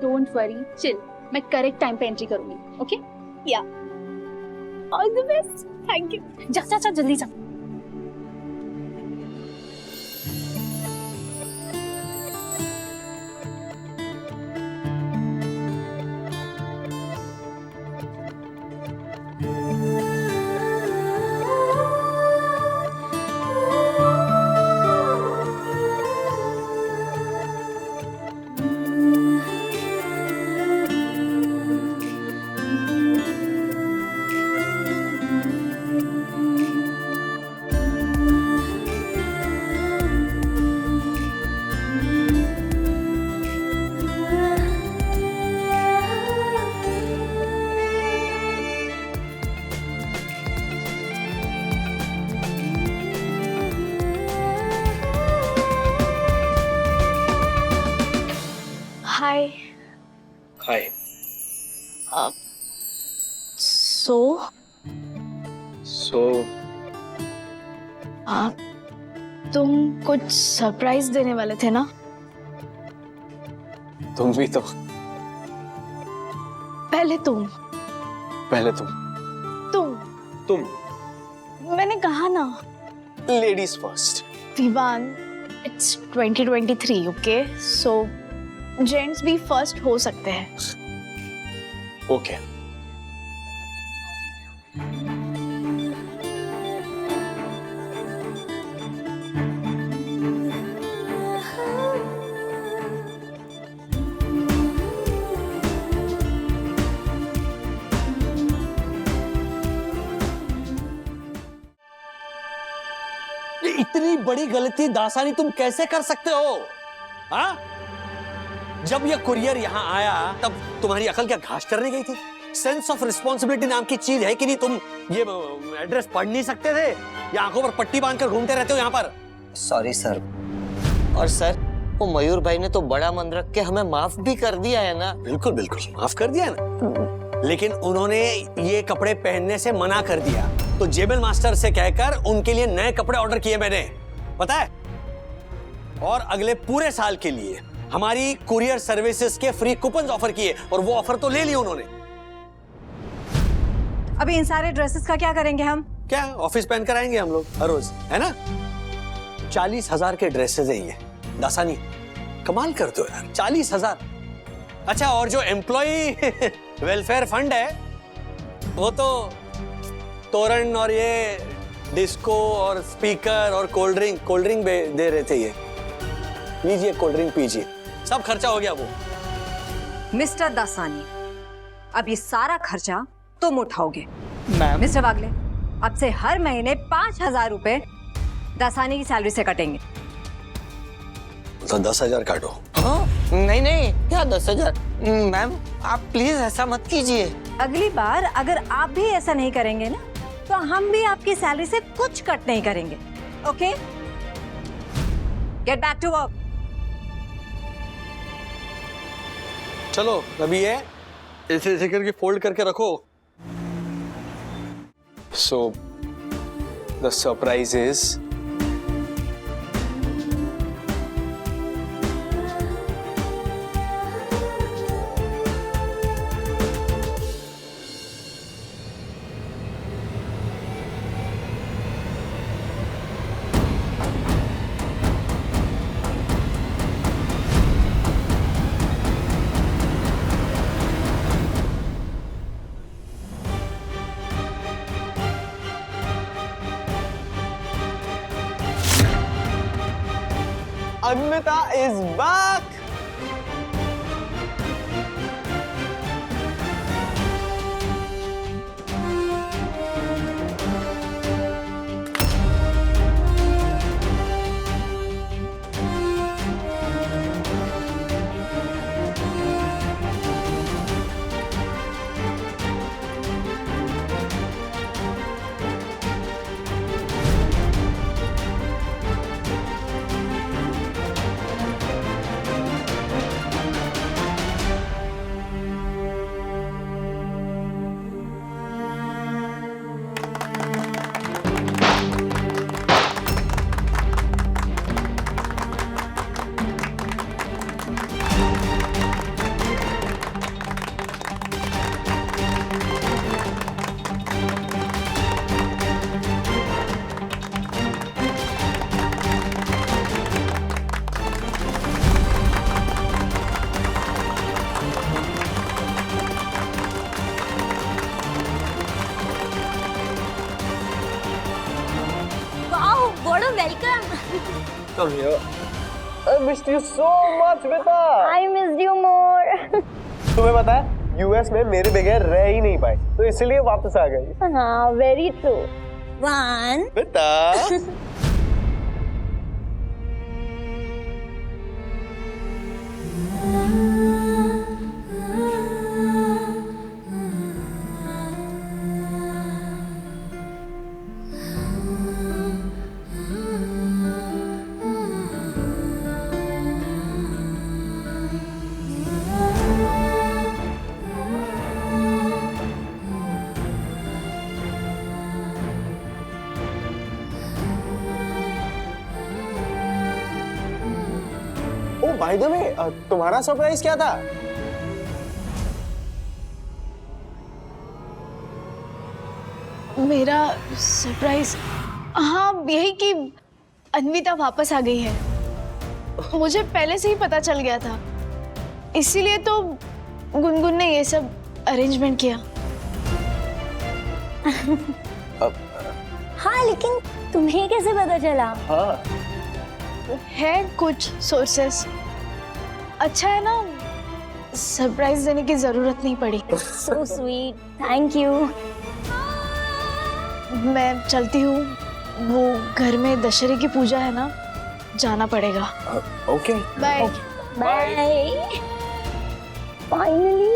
डोंट वरी, चिल, मैं करेक्ट टाइम पे एंट्री करूंगी। ओके या all the best. Thank you. जा जल्दी जा। हाय। सो आप तुम कुछ सरप्राइज देने वाले थे ना? तुम भी तो। पहले तुम। तुम मैंने कहा ना। Ladies first. Vivan, it's 2023, okay? So gents भी फर्स्ट हो सकते हैं। ओके। इतनी बड़ी गलती दासानी तुम कैसे कर सकते हो? हाँ? जब ये कुरियर यहाँ आया तब तुम्हारी अकल क्या घास करने गई थी? सेंस ऑफ रिस्पॉन्सिबिलिटी नाम की चीज है कि नहीं? तुम ये एड्रेस पढ़ नहीं सकते थे या आंखों पर पट्टी बांधकर घूमते रहते हो यहाँ पर? Sorry sir. और सर, वो मयूर भाई ने तो बड़ा मन रख के हमें माफ भी कर दिया है ना? बिल्कुल बिल्कुल माफ कर दिया ना, लेकिन उन्होंने ये कपड़े पहनने से मना कर दिया। तो जेबल मास्टर से कहकर उनके लिए नए कपड़े ऑर्डर किए मैंने, पता है? और अगले पूरे साल के लिए हमारी कुरियर सर्विसेज के फ्री कूपन ऑफर किए और वो ऑफर तो ले लिए उन्होंने। अभी इन सारे ड्रेसेस का क्या करेंगे हम? क्या ऑफिस पहन कर आएंगे हम लोग हर रोज, है ना? 40,000 के ड्रेसेस हैं ये। दासानी कमाल करते हो यार, 40,000। अच्छा, और जो एम्प्लॉय वेलफेयर फंड है वो तो तोरण और ये डिस्को और स्पीकर और कोल्ड ड्रिंक दे रहे थे। ये लीजिए कोल्ड ड्रिंक पीजिए, सब खर्चा हो गया वो। मिस्टर दासानी, अब ये सारा खर्चा तुम उठाओगे। मैम। मिस्टर वागले, अब से हर महीने 5,000 रुपए दासानी की सैलरी से कटेंगे। तो 10,000 काटो। हाँ? नहीं, क्या 10,000? मैम, आप प्लीज ऐसा मत कीजिए। अगली बार अगर आप भी ऐसा नहीं करेंगे ना, तो हम भी आपकी सैलरी से कुछ कट नहीं करेंगे। Okay? Get back to work. चलो अभी ये ऐसे करके फोल्ड करके रखो। So, the surprise is Admita is back. What a welcome! Come here. I missed you so much, बेटा. I missed you more. तुम्हें पता है यूएस में मेरे बगैर रह ही नहीं पाए, तो इसलिए वापस आ गई। हाँ, very true. One. बेटा। बाय द वे, तुम्हारा सरप्राइज क्या था? मेरा सरप्राइज, हाँ यही कि अन्विता वापस आ गई है। मुझे पहले से ही पता चल गया था, इसीलिए तो गुनगुन ने ये सब अरेंजमेंट किया। हाँ, लेकिन तुम्हें कैसे पता चला? हाँ है कुछ सोर्सेस। अच्छा है ना, सरप्राइज देने की जरूरत नहीं पड़ी। So sweet, thank you. मैं चलती हूँ, वो घर में दशहरे की पूजा है ना, जाना पड़ेगा। Okay bye bye. Finally.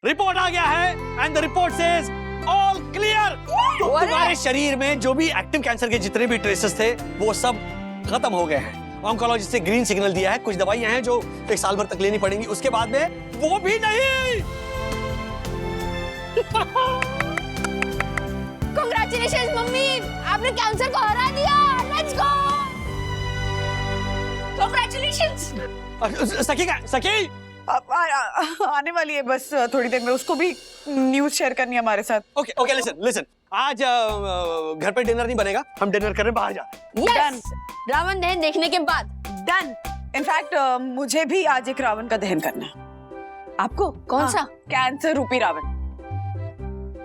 Report आ गया है and the report says all clear. तुम्हारे शरीर में जो भी एक्टिव कैंसर के जितने भी ट्रेसेस थे वो सब खत्म हो गए हैं। ऑन्कोलॉजिस्ट ने ग्रीन सिग्नल दिया है। कुछ दवाइयां हैं जो 1 साल भर तक लेनी पड़ेंगी, उसके बाद में वो भी नहीं। कांग्रेचुलेशंस मम्मी, आपने कैंसर को हरा दिया। Let's go. कांग्रेचुलेशंस। सखी आने वाली है बस थोड़ी देर में, उसको भी न्यूज़ शेयर करनी है हमारे साथ। ओके लिसन, आज घर पे डिनर नहीं बनेगा, हम डिनर करने बाहर जा रहे हैं। यस, रावण दहन देखने के बाद डन। इनफैक्ट मुझे भी आज एक रावण का दहन करना है। आपको? कौन सा? कैंसर रूपी रावण,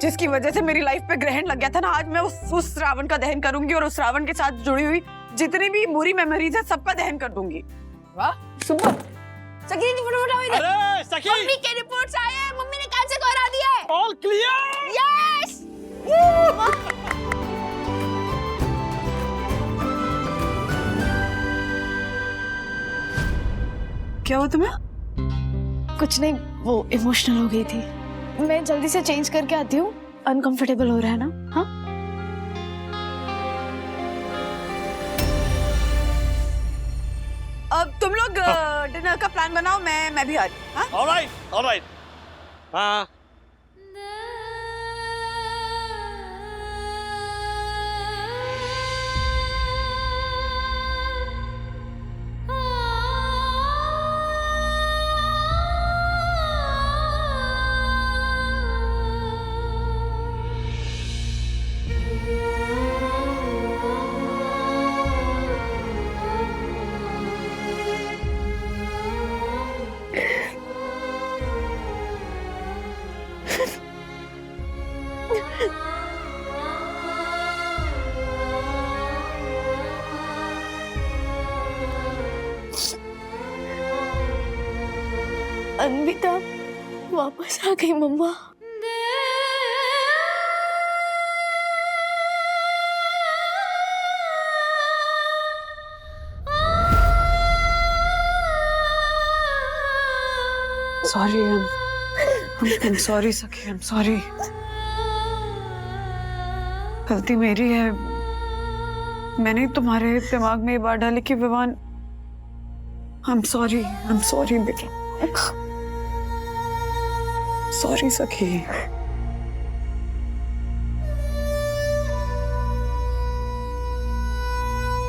जिसकी वजह से मेरी लाइफ पे ग्रहण लग गया था ना। आज मैं उस रावण का दहन करूंगी और उस रावण के साथ जुड़ी हुई जितनी भी बुरी मेमोरीज है सबका दहन कर दूंगी। वाह, सुपर। सखी जी फटाफट आओ इधर। अरे सखी, मम्मी के रिपोर्ट्स आए हैं, मम्मी ने कैंसर को हरा दिया है। All clear. यस। क्या हुआ तुम्हें? कुछ नहीं, वो इमोशनल हो गई थी। मैं जल्दी से चेंज करके आती हूँ। अनकंफर्टेबल हो रहा है ना? हाँ अब तुम लोग डिनर का प्लान बनाओ, मैं भी आ रही हूँ। ऑलराइट। हाँ अन्विता वापस आ गई मम्मा। सॉरी, I'm sorry सखी, I'm sorry। गलती मेरी है। मैंने तुम्हारे दिमाग में ये बात डाली कि विवान। I'm sorry बेटा। सॉरी सखी।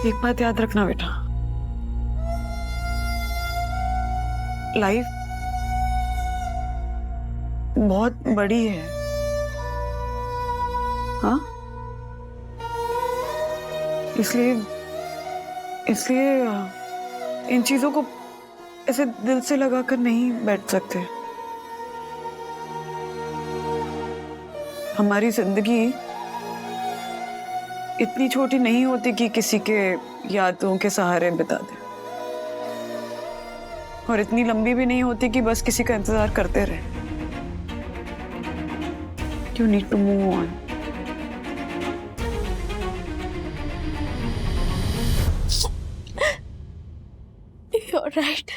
एक बात याद रखना बेटा, लाइफ बहुत बड़ी है। हाँ, इसलिए इन चीजों को ऐसे दिल से लगाकर नहीं बैठ सकते। हमारी जिंदगी इतनी छोटी नहीं होती कि किसी के यादों के सहारे बिता दे, और इतनी लंबी भी नहीं होती कि बस किसी का इंतजार करते रहे। You need to move on. You're right.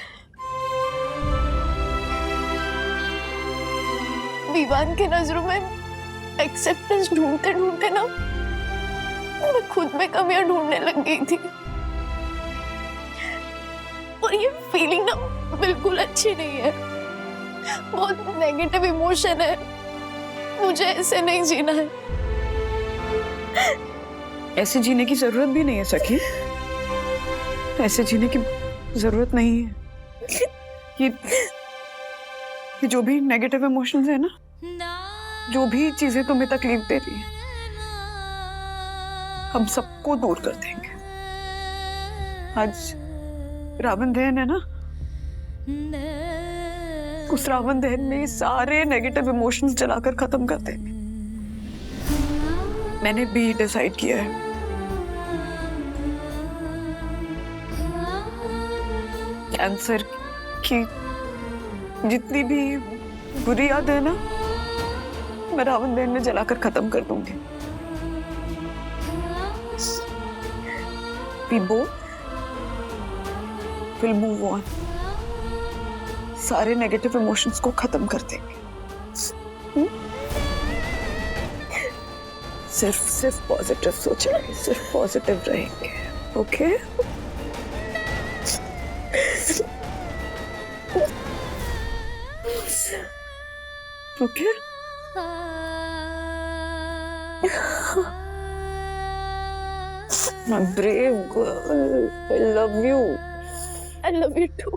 Vivaan की नजरों में एक्सेप्टेंस ढूंढते ढूंढते ना मैं खुद में कमियां ढूंढने लग गई थी। और ये फीलिंग ना बिल्कुल अच्छी नहीं है, बहुत नेगेटिव इमोशन है, मुझे ऐसे नहीं जीना है। ऐसे जीने की जरूरत भी नहीं है सखी, ऐसे जीने की जरूरत नहीं है। ये जो भी नेगेटिव इमोशंस है ना, जो भी चीजें तुम्हें तकलीफ दे रही है, हम सबको दूर कर देंगे। आज रावण दहन है ना, उस रावण दहन में सारे नेगेटिव इमोशंस जलाकर खत्म कर देंगे। मैंने भी डिसाइड किया है। कैंसर की जितनी भी बुरी याद है ना, मैं रावण दहन में जलाकर खत्म कर दूंगी। We both will move on. सारे नेगेटिव इमोशंस को खत्म कर देंगे। सिर्फ पॉजिटिव सोचेंगे, सिर्फ पॉजिटिव रहेंगे। Okay? Okay? My brave girl, I love you. I love you too.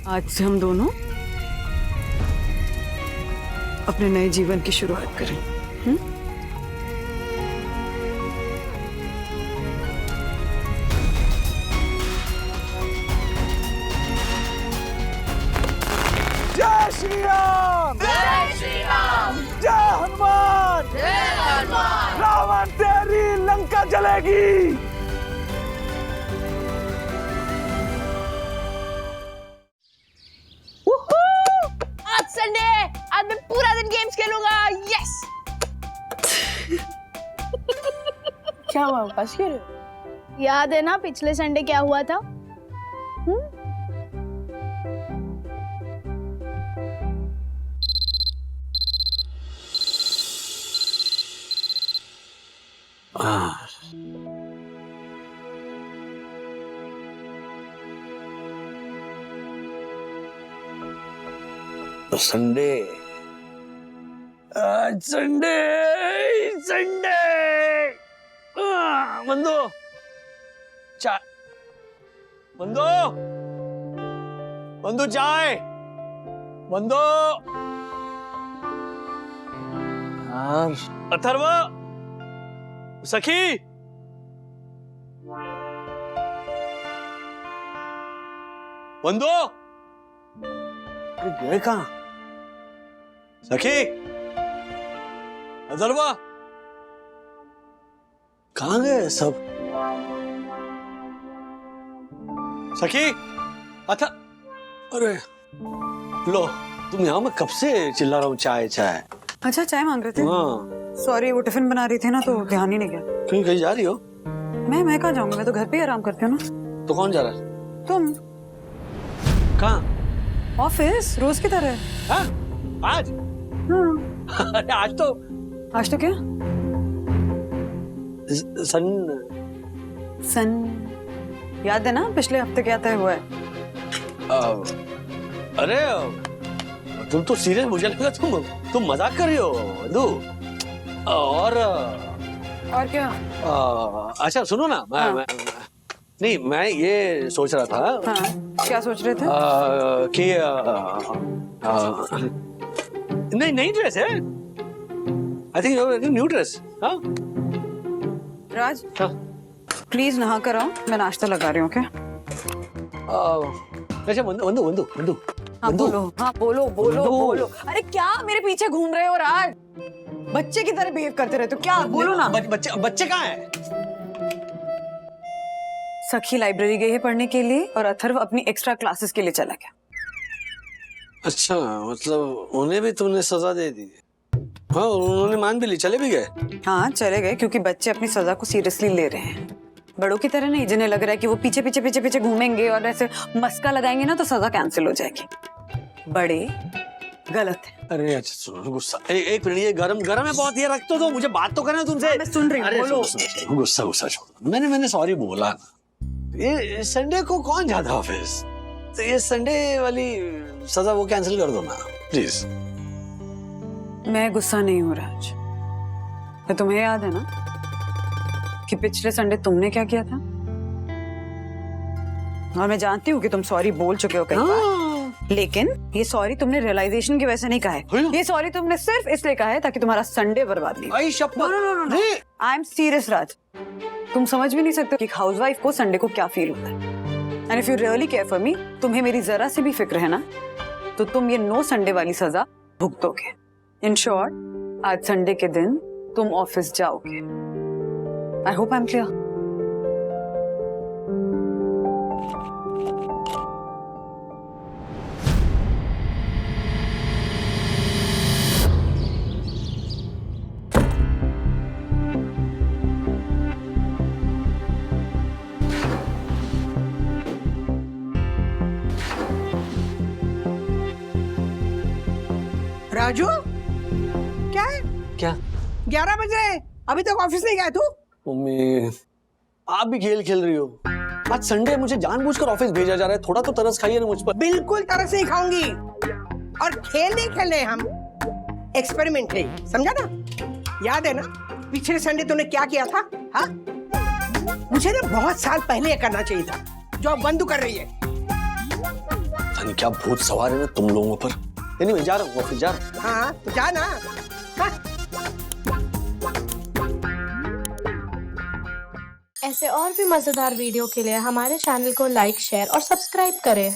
आज से हम दोनों अपने नए जीवन की शुरुआत करें। जय श्री राम, जय श्री राम, जय हनुमान, जय हनुमान। रावण तेरी लंका जलेगी। आज संडे, आज मैं पूरा दिन गेम्स खेलूंगा। यस। क्या हुआ? हंस क्यों रहे हो? याद है ना पिछले संडे क्या हुआ था? संडे, आज संडे, संडे। बंदो, चाय, बंदो, बंदो चाय, बंदो। यार, अथर्व, सखी, बंदो, गए कहाँ? सखी, अथर्व, कहाँ गए सब? सखी, अरे लो, तुम यहाँ में कब से चिल्ला रहा हूँ चाय चाय। अच्छा, चाय मांग रहे थे? हाँ। सॉरी, वो टिफिन बना रही थी ना, तो ध्यान ही नहीं गया। कहीं कहीं जा रही हो? मैं कहाँ जाऊंगी, मैं तो घर पे ही आराम करती हूँ ना। तो कौन जा रहा है? तुम। कहाँ? ऑफिस, रोज की तरह। हाँ? आज? हाँ। अरे आज तो क्या? सन याद है ना पिछले हफ्ते क्या तय हुआ है? अरे तुम तो सीरियस, मुझे लगा तुम मजाक कर रही हो मधु। और क्या? अच्छा सुनो ना, मैं ये सोच रहा था। हाँ, क्या सोच रहे थे? कि नई ड्रेस है। I think new dress. हाँ राज, प्लीज नहा कर आओ, मैं नाश्ता लगा रही हूँ। क्या? अच्छा बंदू। हाँ बोलो। अरे क्या मेरे पीछे घूम रहे हो राज? बच्चे की तरह बिहेव करते रहते हो क्या? बोलो ना। बच्चे कहाँ हैं? सखी लाइब्रेरी गई है पढ़ने के लिए और अथर्व अपनी एक्स्ट्रा क्लासेस के लिए चला गया। अच्छा, मतलब उन्हें भी तुमने सजा दे दी? हाँ, उन्होंने मान भी ली, चले भी गए? हाँ चले गए, क्योंकि बच्चे अपनी सजा को सीरियसली ले रहे हैं। बड़ों की तरह नहीं, जिन्हें लग रहा है कि वो पीछे घूमेंगे और ऐसे मस्का लगाएंगे ना तो सजा कैंसिल हो जाएगी। बड़े गलत है। अरे अच्छा सुनो, गुस्सा एक मिनट, ये गरम है बहुत, ये रख तो दो, मुझे बात तो करना तुमसे। मैं सुन रही हूँ, बोलो। गुस्सा छोड़ो, मैंने सॉरी बोला। ये संडे को कौन जाता ऑफिस? तो ये संडे वाली सजा वो कैंसिल कर दो ना प्लीज। मैं गुस्सा नहीं हूँ राज। तो तुम्हें याद है ना कि पिछले संडे तुमने क्या किया था? और मैं जानती हूँ कि तुम सॉरी बोल चुके हो कई बार, लेकिन ये सॉरी तुमने रियलाइजेशन की वजह से नहीं कहा है। ये सॉरी तुमने सिर्फ इसलिए कहा है ताकि तुम्हारा संडे बर्बाद नहीं। आई एम सीरियस राज, तुम समझ भी नहीं सकते कि एक हाउसवाइफ को संडे को क्या फील होता है। And if you really care for me, तुम्हें मेरी जरा से भी फिक्र है ना, तो तुम ये नो संडे वाली सजा भुगतोगे। इन शॉर्ट, आज संडे के दिन तुम ऑफिस जाओगे। I hope I am clear. Raju, क्या है? क्या? 11 बज रहे हैं, अभी तक ऑफिस नहीं गया तू? मम्मी, आप भी खेल खेल रही हो। आज संडे, मुझे जानबूझकर ऑफिस भेजा जा रहा है, थोड़ा तो तरस खाइए ना मुझ पर। बिल्कुल तरस नहीं खाऊंगी। और खेल नहीं खेल रहे हम, एक्सपेरिमेंट है, समझा ना? याद है ना पिछले संडे तूने क्या किया था? हाँ, मुझे ना बहुत साल पहले करना चाहिए था, जो अब बंद कर रही है। क्या भूत सवार है ना तुम लोगों पर। Anyway, जा रहा हूँ ऑफिस, जा रहा हूँ। हाँ तो जा ना। हाँ। ऐसे और भी मजेदार वीडियो के लिए हमारे चैनल को लाइक, शेयर और सब्सक्राइब करें।